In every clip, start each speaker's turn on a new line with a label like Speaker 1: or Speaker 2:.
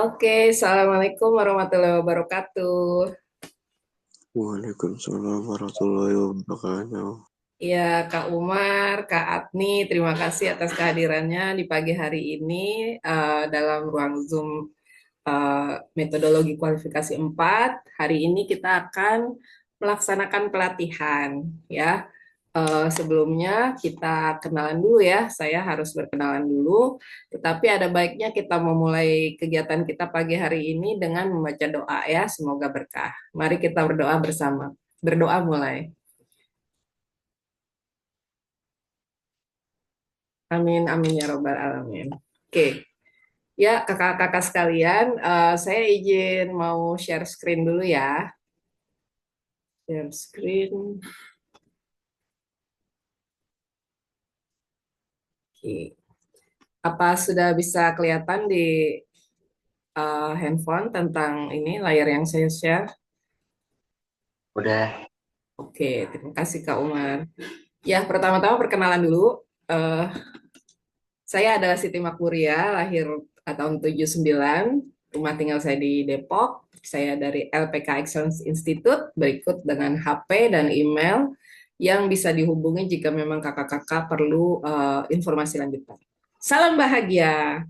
Speaker 1: Oke, Assalamualaikum warahmatullahi wabarakatuh.
Speaker 2: Waalaikumsalam warahmatullahi wabarakatuh.
Speaker 1: Ya, Kak Umar, Kak Atni, terima kasih atas kehadirannya di pagi hari ini dalam ruang Zoom metodologi kualifikasi 4. Hari ini kita akan melaksanakan pelatihan ya. Sebelumnya kita kenalan dulu ya. Saya harus berkenalan dulu. Tetapi ada baiknya kita memulai kegiatan kita pagi hari ini dengan membaca doa ya. Semoga berkah. Mari kita berdoa bersama. Berdoa mulai. Amin, amin ya robbal alamin. Oke, ya kakak-kakak sekalian, saya izin mau share screen dulu ya. Share screen. Oke. Apa sudah bisa kelihatan di handphone tentang ini layar yang saya share?
Speaker 2: Udah.
Speaker 1: Oke, terima kasih Kak Umar. Ya, pertama-tama perkenalan dulu. Eh, saya adalah Siti Makmuria, lahir tahun 79. Rumah tinggal saya di Depok. Saya dari LPK Excellence Institute, berikut dengan HP dan email yang bisa dihubungi jika memang kakak-kakak perlu informasi lanjutan. Salam bahagia.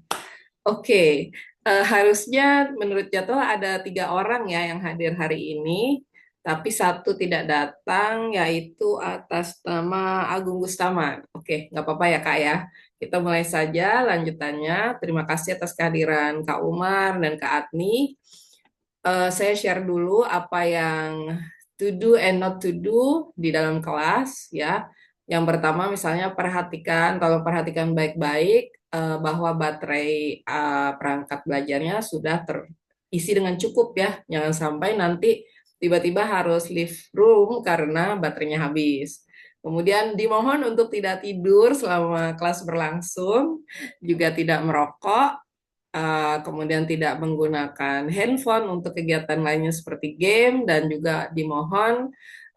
Speaker 1: Oke, harusnya menurut jadwal ada 3 orang ya yang hadir hari ini, tapi satu tidak datang, yaitu atas nama Agung Gustama. Oke, nggak apa-apa ya Kak ya. Kita mulai saja lanjutannya. Terima kasih atas kehadiran Kak Umar dan Kak Atni. Saya share dulu apa yang to do and not to do di dalam kelas ya. Yang pertama misalnya perhatikan, tolong perhatikan baik-baik bahwa baterai perangkat belajarnya sudah terisi dengan cukup ya. Jangan sampai nanti tiba-tiba harus leave room karena baterainya habis. Kemudian dimohon untuk tidak tidur selama kelas berlangsung, juga tidak merokok, kemudian tidak menggunakan handphone untuk kegiatan lainnya seperti game, dan juga dimohon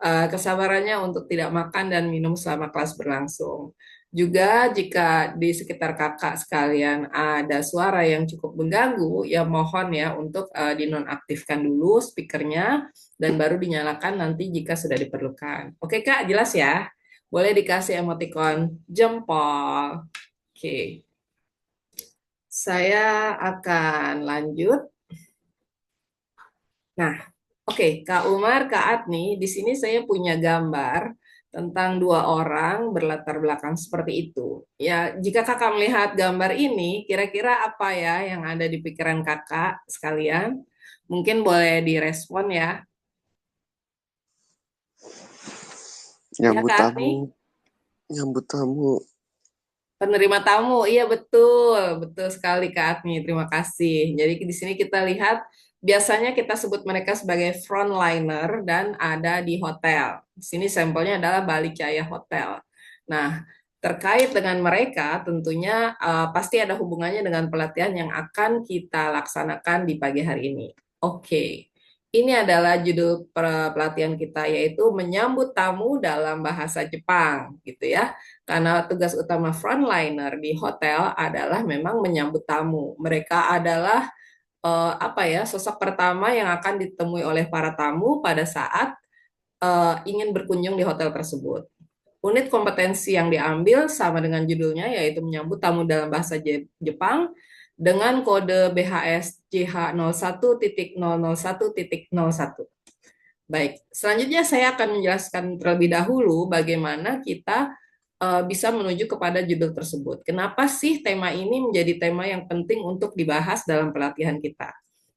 Speaker 1: kesabarannya untuk tidak makan dan minum selama kelas berlangsung. Juga jika di sekitar kakak sekalian ada suara yang cukup mengganggu, ya mohon ya untuk dinonaktifkan dulu speakernya dan baru dinyalakan nanti jika sudah diperlukan. Oke Kak, jelas ya? Boleh dikasih emoticon jempol. Oke. Saya akan lanjut. Nah, oke, Kak Umar, Kak Atni, di sini saya punya gambar tentang 2 orang berlatar belakang seperti itu. Ya, jika Kakak melihat gambar ini, kira-kira apa ya yang ada di pikiran Kakak sekalian? Mungkin boleh direspon ya. Ya,
Speaker 2: Nyambut
Speaker 1: Kak
Speaker 2: tamu,
Speaker 1: Atni.
Speaker 2: nyambut tamu.
Speaker 1: Penerima tamu, iya betul, betul sekali Kak Agni. Terima kasih. Jadi di sini kita lihat biasanya kita sebut mereka sebagai frontliner dan ada di hotel. Di sini sampelnya adalah Bali Jaya Hotel. Nah, terkait dengan mereka tentunya pasti ada hubungannya dengan pelatihan yang akan kita laksanakan di pagi hari ini. Oke. Ini adalah judul pelatihan kita yaitu menyambut tamu dalam bahasa Jepang gitu ya. Karena tugas utama frontliner di hotel adalah memang menyambut tamu. Mereka adalah apa ya, sosok pertama yang akan ditemui oleh para tamu pada saat ingin berkunjung di hotel tersebut. Unit kompetensi yang diambil sama dengan judulnya yaitu menyambut tamu dalam bahasa Jepang dengan kode BHS JH01.001.01. Baik, selanjutnya saya akan menjelaskan terlebih dahulu bagaimana kita bisa menuju kepada judul tersebut. Kenapa sih tema ini menjadi tema yang penting untuk dibahas dalam pelatihan kita?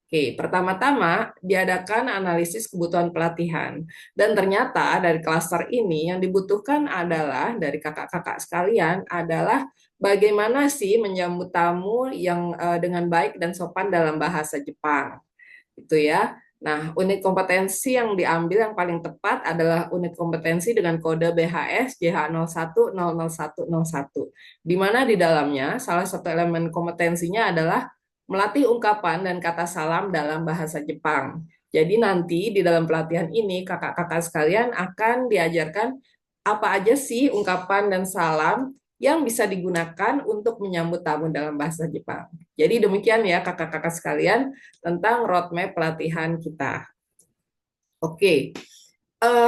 Speaker 1: Oke, pertama-tama diadakan analisis kebutuhan pelatihan. Dan ternyata dari klaster ini yang dibutuhkan adalah dari kakak-kakak sekalian adalah bagaimana sih menyambut tamu yang dengan baik dan sopan dalam bahasa Jepang. Itu ya. Nah, unit kompetensi yang diambil yang paling tepat adalah unit kompetensi dengan kode BHS JH01.001.01, di mana di dalamnya salah satu elemen kompetensinya adalah melatih ungkapan dan kata salam dalam bahasa Jepang. Jadi nanti di dalam pelatihan ini kakak-kakak sekalian akan diajarkan apa aja sih ungkapan dan salam yang bisa digunakan untuk menyambut tamu dalam bahasa Jepang. Jadi demikian ya kakak-kakak sekalian tentang roadmap pelatihan kita. Oke,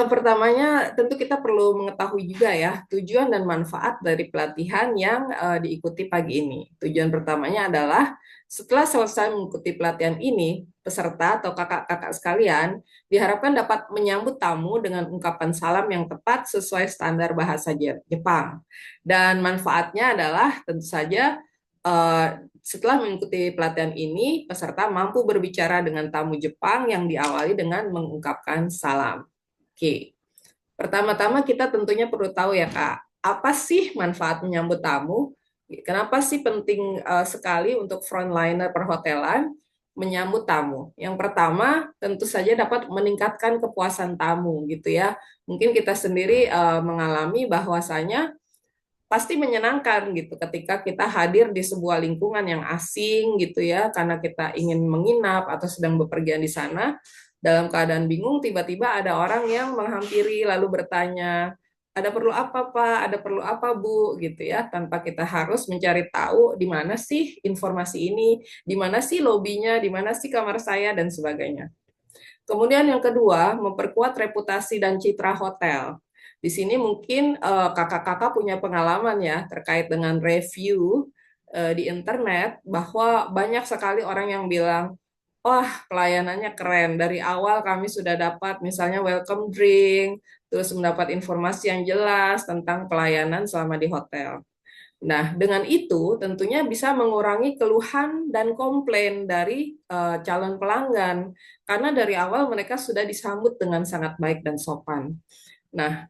Speaker 1: pertamanya tentu kita perlu mengetahui juga ya tujuan dan manfaat dari pelatihan yang diikuti pagi ini. Tujuan pertamanya adalah setelah selesai mengikuti pelatihan ini, peserta atau kakak-kakak sekalian diharapkan dapat menyambut tamu dengan ungkapan salam yang tepat sesuai standar bahasa Jepang. Dan manfaatnya adalah tentu saja eh, setelah mengikuti pelatihan ini, peserta mampu berbicara dengan tamu Jepang yang diawali dengan mengungkapkan salam. Oke, pertama-tama kita tentunya perlu tahu ya Kak, apa sih manfaat menyambut tamu? Kenapa sih penting sekali untuk frontliner perhotelan menyambut tamu? Yang pertama, tentu saja dapat meningkatkan kepuasan tamu gitu ya. Mungkin kita sendiri mengalami bahwasanya pasti menyenangkan gitu ketika kita hadir di sebuah lingkungan yang asing gitu ya, karena kita ingin menginap atau sedang bepergian di sana dalam keadaan bingung, tiba-tiba ada orang yang menghampiri lalu bertanya, ada perlu apa Pak, ada perlu apa Bu, gitu ya, tanpa kita harus mencari tahu di mana sih informasi ini, di mana sih lobinya, di mana sih kamar saya dan sebagainya. Kemudian yang kedua, memperkuat reputasi dan citra hotel. Di sini mungkin kakak-kakak punya pengalaman ya terkait dengan review di internet bahwa banyak sekali orang yang bilang, wah pelayanannya keren. Dari awal kami sudah dapat misalnya welcome drink, terus mendapat informasi yang jelas tentang pelayanan selama di hotel. Nah, dengan itu tentunya bisa mengurangi keluhan dan komplain dari calon pelanggan karena dari awal mereka sudah disambut dengan sangat baik dan sopan. Nah,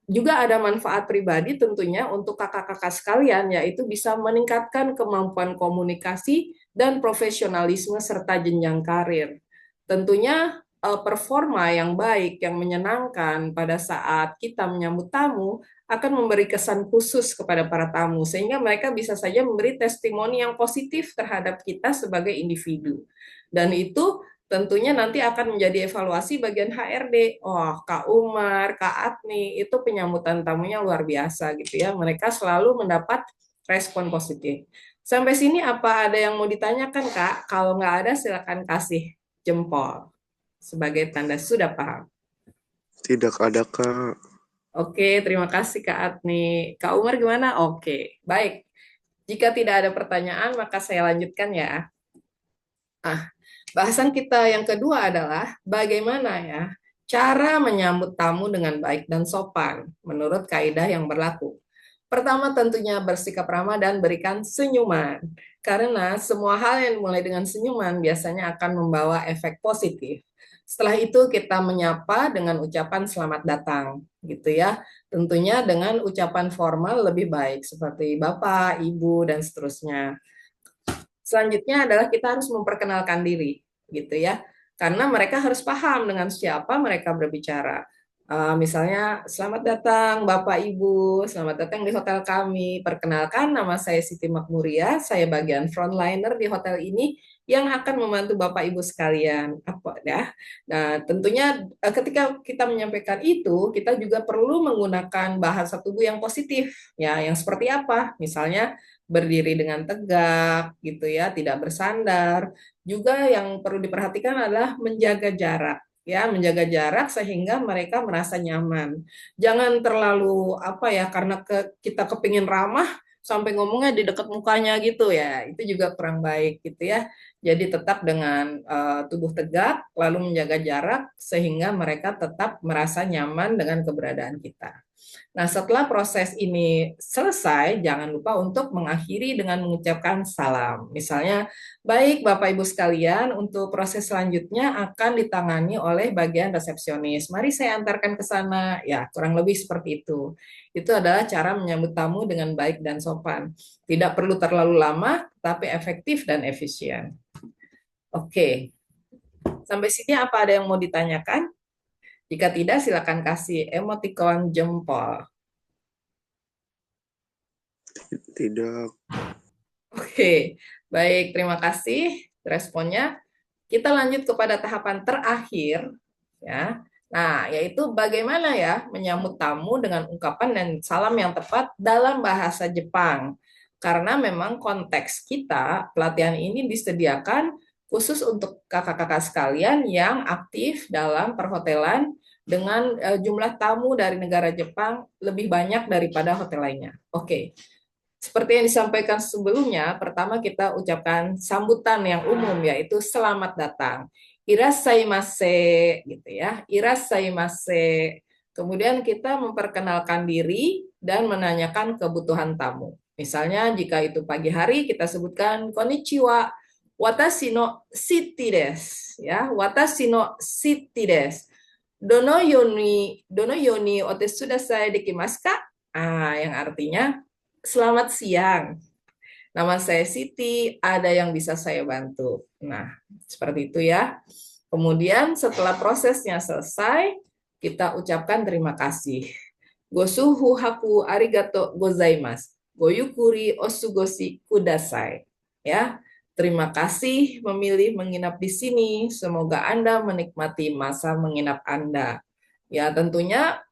Speaker 1: juga ada manfaat pribadi tentunya untuk kakak-kakak sekalian, yaitu bisa meningkatkan kemampuan komunikasi dan profesionalisme serta jenjang karir. Tentunya performa yang baik, yang menyenangkan pada saat kita menyambut tamu akan memberi kesan khusus kepada para tamu, sehingga mereka bisa saja memberi testimoni yang positif terhadap kita sebagai individu. Dan itu tentunya nanti akan menjadi evaluasi bagian HRD. Oh, Kak Umar, Kak Atni, itu penyambutan tamunya luar biasa gitu ya. Mereka selalu mendapat respon positif. Sampai sini apa ada yang mau ditanyakan, Kak? Kalau nggak ada, silakan kasih jempol sebagai tanda sudah paham.
Speaker 2: Tidak ada, Kak.
Speaker 1: Oke, terima kasih Kak Atni. Kak Umar gimana? Oke, baik. Jika tidak ada pertanyaan, maka saya lanjutkan ya. Ah, bahasan kita yang kedua adalah bagaimana ya cara menyambut tamu dengan baik dan sopan menurut kaidah yang berlaku. Pertama tentunya bersikap ramah dan berikan senyuman. Karena semua hal yang dimulai dengan senyuman biasanya akan membawa efek positif. Setelah itu kita menyapa dengan ucapan selamat datang, gitu ya. Tentunya dengan ucapan formal lebih baik seperti Bapak, Ibu dan seterusnya. Selanjutnya adalah kita harus memperkenalkan diri, gitu ya. Karena mereka harus paham dengan siapa mereka berbicara. Misalnya, selamat datang Bapak Ibu, selamat datang di hotel kami. Perkenalkan, nama saya Siti Makmuria, saya bagian frontliner di hotel ini yang akan membantu Bapak Ibu sekalian. Apa ya? Nah, tentunya ketika kita menyampaikan itu, kita juga perlu menggunakan bahasa tubuh yang positif, ya, yang seperti apa? Misalnya berdiri dengan tegak gitu ya, tidak bersandar. Juga yang perlu diperhatikan adalah menjaga jarak ya, menjaga jarak sehingga mereka merasa nyaman. Jangan terlalu apa ya, karena kita kepingin ramah sampai ngomongnya di dekat mukanya gitu ya, itu juga kurang baik gitu ya. Jadi tetap dengan tubuh tegak, lalu menjaga jarak sehingga mereka tetap merasa nyaman dengan keberadaan kita. Nah, setelah proses ini selesai, jangan lupa untuk mengakhiri dengan mengucapkan salam. Misalnya, baik Bapak Ibu sekalian, untuk proses selanjutnya akan ditangani oleh bagian resepsionis. Mari saya antarkan ke sana. Ya, kurang lebih seperti itu. Itu adalah cara menyambut tamu dengan baik dan sopan. Tidak perlu terlalu lama, tapi efektif dan efisien. Oke, sampai sini apa ada yang mau ditanyakan? Jika tidak, silakan kasih emoticon jempol.
Speaker 2: Tidak.
Speaker 1: Oke, baik, terima kasih responnya. Kita lanjut kepada tahapan terakhir, ya. Nah, yaitu bagaimana ya menyambut tamu dengan ungkapan dan salam yang tepat dalam bahasa Jepang. Karena memang konteks kita, pelatihan ini disediakan khusus untuk kakak-kakak sekalian yang aktif dalam perhotelan dengan jumlah tamu dari negara Jepang lebih banyak daripada hotel lainnya. Oke, seperti yang disampaikan sebelumnya, pertama kita ucapkan sambutan yang umum yaitu selamat datang. Irasaimase gitu ya. Irasaimase. Kemudian kita memperkenalkan diri dan menanyakan kebutuhan tamu. Misalnya jika itu pagi hari kita sebutkan konnichiwa, watashi no shiti desu ya, watashi no shiti desu. Dono yoni ote sudasai dekimasu ka? Yang artinya selamat siang. Nama saya Siti, ada yang bisa saya bantu. Nah, seperti itu ya. Kemudian setelah prosesnya selesai, kita ucapkan terima kasih. Gosuhu haku arigato gozaimasu. Goyukuri osugoshi kudasai. Ya, terima kasih memilih menginap di sini. Semoga Anda menikmati masa menginap Anda. Ya, tentunya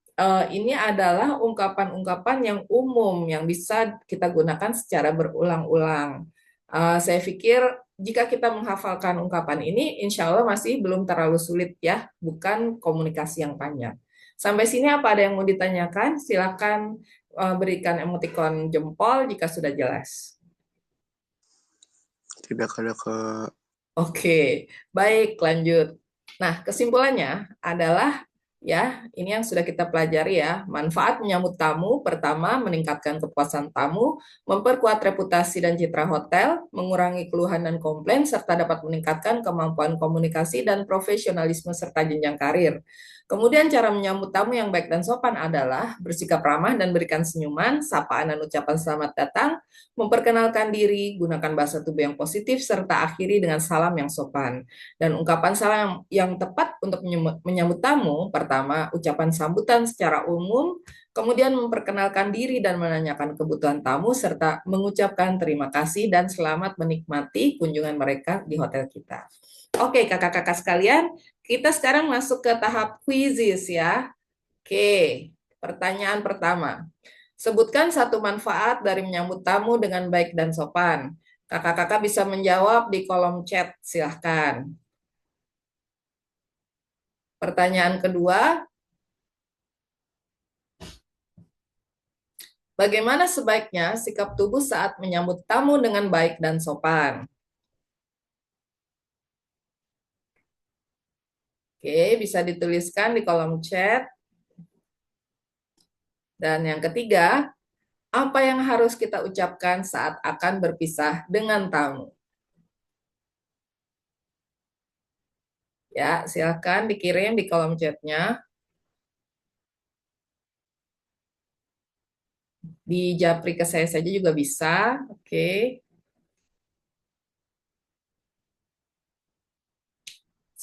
Speaker 1: ini adalah ungkapan-ungkapan yang umum yang bisa kita gunakan secara berulang-ulang. Saya pikir jika kita menghafalkan ungkapan ini, insya Allah masih belum terlalu sulit ya, bukan komunikasi yang panjang. Sampai sini apa ada yang mau ditanyakan? Silakan berikan emotikon jempol jika sudah jelas.
Speaker 2: Tidak ada, Kak.
Speaker 1: Oke, baik lanjut. Nah, kesimpulannya adalah ya, ini yang sudah kita pelajari ya. Manfaat menyambut tamu, pertama meningkatkan kepuasan tamu, memperkuat reputasi dan citra hotel, mengurangi keluhan dan komplain, serta dapat meningkatkan kemampuan komunikasi dan profesionalisme serta jenjang karir. Kemudian cara menyambut tamu yang baik dan sopan adalah bersikap ramah dan berikan senyuman, sapaan dan ucapan selamat datang, memperkenalkan diri, gunakan bahasa tubuh yang positif, serta akhiri dengan salam yang sopan. Dan ungkapan salam yang tepat untuk menyambut tamu, pertama, ucapan sambutan secara umum, kemudian memperkenalkan diri dan menanyakan kebutuhan tamu, serta mengucapkan terima kasih dan selamat menikmati kunjungan mereka di hotel kita. Oke, kakak-kakak sekalian, kita sekarang masuk ke tahap quizzes ya. Oke, pertanyaan pertama. Sebutkan satu manfaat dari menyambut tamu dengan baik dan sopan. Kakak-kakak bisa menjawab di kolom chat, silahkan. Pertanyaan kedua, bagaimana sebaiknya sikap tubuh saat menyambut tamu dengan baik dan sopan? Oke, bisa dituliskan di kolom chat. Dan yang ketiga, apa yang harus kita ucapkan saat akan berpisah dengan tamu? Ya, silakan dikirim di kolom chatnya. Di japri ke saya saja juga bisa. Oke.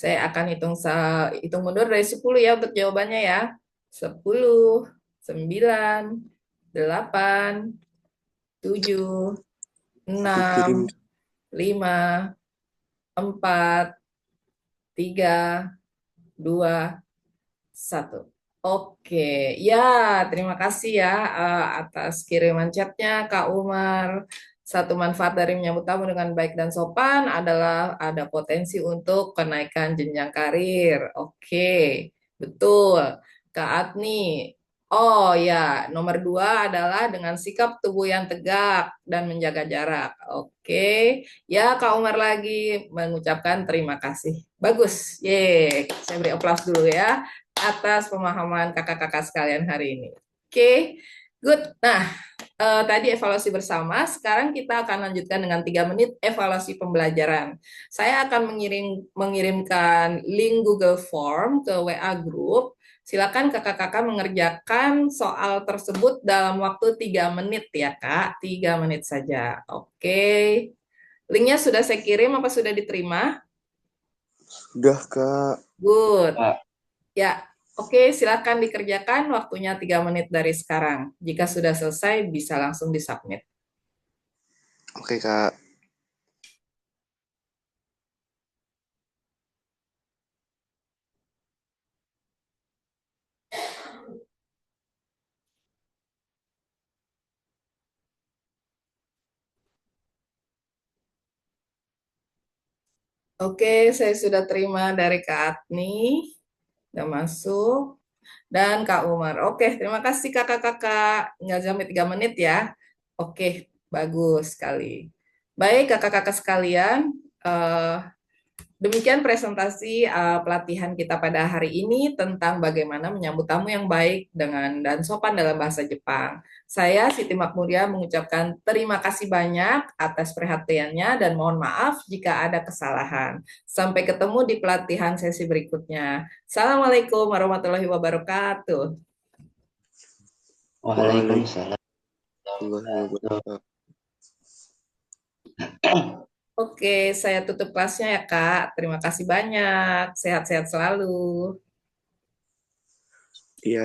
Speaker 1: Saya akan hitung mundur dari 10 ya untuk jawabannya ya. 10, 9, 8, 7,
Speaker 2: Aku kirim
Speaker 1: 6, 5, 4, 3, 2, 1. Oke, ya terima kasih ya atas kiriman chatnya Kak Umar. Satu manfaat dari menyambut tamu dengan baik dan sopan adalah ada potensi untuk kenaikan jenjang karir. Oke, betul. Kak Atni. Oh ya, nomor 2 adalah dengan sikap tubuh yang tegak dan menjaga jarak. Oke, ya Kak Umar lagi mengucapkan terima kasih. Bagus, ye. Saya beri aplaus dulu ya atas pemahaman kakak-kakak sekalian hari ini. Oke, good. Nah, tadi evaluasi bersama. Sekarang kita akan lanjutkan dengan 3 menit evaluasi pembelajaran. Saya akan mengirimkan link Google Form ke WA Group. Silakan kakak-kakak mengerjakan soal tersebut dalam waktu 3 menit ya kak. 3 menit saja. Oke. Linknya sudah saya kirim apa sudah diterima?
Speaker 2: sudah, Kak.
Speaker 1: Good. Ya, oke, silakan dikerjakan. Waktunya 3 menit dari sekarang. Jika sudah selesai, bisa langsung disubmit.
Speaker 2: Oke, Kak.
Speaker 1: Oke, saya sudah terima dari Kak Atni, udah masuk. Dan Kak Umar. Oke, terima kasih kakak-kakak. Nggak sampai 3 menit ya. Oke, bagus sekali. Baik, kakak-kakak sekalian. eh, Demikian presentasi pelatihan kita pada hari ini tentang bagaimana menyambut tamu yang baik dengan dan sopan dalam bahasa Jepang. Saya Siti Makmuria mengucapkan terima kasih banyak atas perhatiannya dan mohon maaf jika ada kesalahan. Sampai ketemu di pelatihan sesi berikutnya. Assalamualaikum warahmatullahi wabarakatuh.
Speaker 3: Waalaikumsalam.
Speaker 2: Waalaikumsalam wabarakatuh.
Speaker 1: Oke, saya tutup kelasnya ya, Kak. Terima kasih banyak. Sehat-sehat selalu.